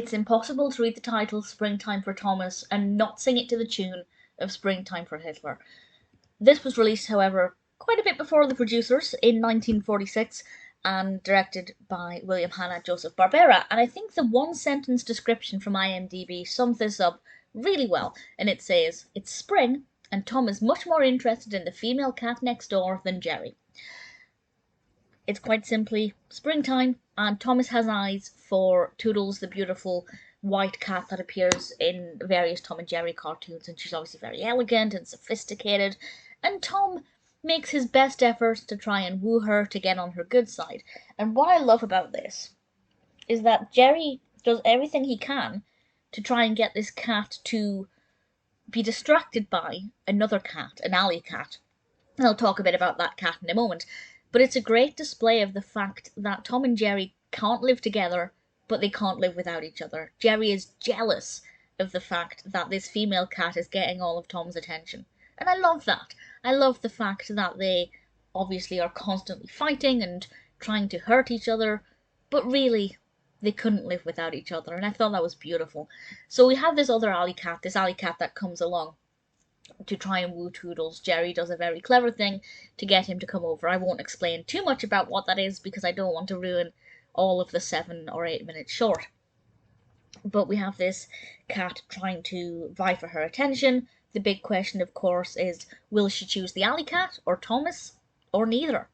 It's impossible to read the title Springtime for Thomas and not sing it to the tune of Springtime for Hitler. This was released, however, quite a bit before the producers in 1946 and directed by William Hanna, Joseph Barbera. And I think the one-sentence description from IMDb sums this up really well. And it says, "It's spring, and Tom is much more interested in the female cat next door than Jerry." It's quite simply springtime, and Thomas has eyes for Toodles, the beautiful white cat that appears in various Tom and Jerry cartoons, and she's obviously very elegant and sophisticated, and Tom makes his best efforts to try and woo her to get on her good side. And what I love about this is that Jerry does everything he can to try and get this cat to be distracted by another cat, an alley cat. And I'll talk a bit about that cat in a moment. But it's a great display of the fact that Tom and Jerry can't live together, but they can't live without each other. Jerry is jealous of the fact that this female cat is getting all of Tom's attention. And I love that. I love the fact that they obviously are constantly fighting and trying to hurt each other, but really, they couldn't live without each other, and I thought that was beautiful. So we have this other alley cat that comes along to try and woo Toodles. Jerry does a very clever thing to get him to come over. I won't explain too much about what that is because I don't want to ruin all of the 7 or 8 minutes short. But we have this cat trying to vie for her attention. The big question, of course, is will she choose the alley cat or Thomas or neither?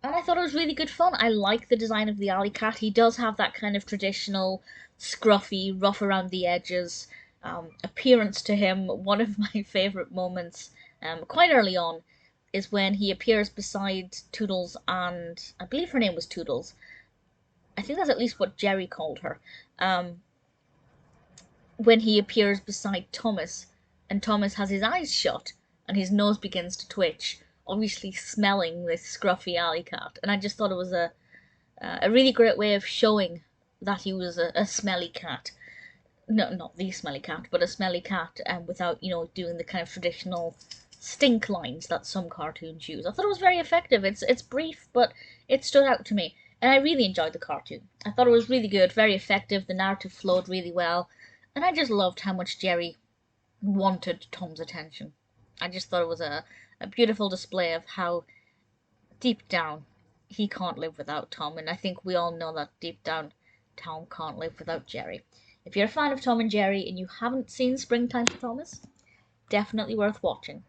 And I thought it was really good fun. I like the design of the alley cat. He does have that kind of traditional scruffy, rough around the edges appearance to him. One of my favourite moments, quite early on, is when he appears beside Toodles, and I believe her name was Toodles. I think that's at least what Jerry called her. When he appears beside Thomas, and Thomas has his eyes shut, and his nose begins to twitch, obviously smelling this scruffy alley cat. And I just thought it was a really great way of showing that he was a smelly cat. No, not the smelly cat, but a smelly cat, without, doing the kind of traditional stink lines that some cartoons use. I thought it was very effective. It's brief, but it stood out to me, and I really enjoyed the cartoon. I thought it was really good, very effective, the narrative flowed really well, and I just loved how much Jerry wanted Tom's attention. I just thought it was a beautiful display of how deep down he can't live without Tom, and I think we all know that deep down Tom can't live without Jerry. If you're a fan of Tom and Jerry and you haven't seen Springtime for Thomas, definitely worth watching.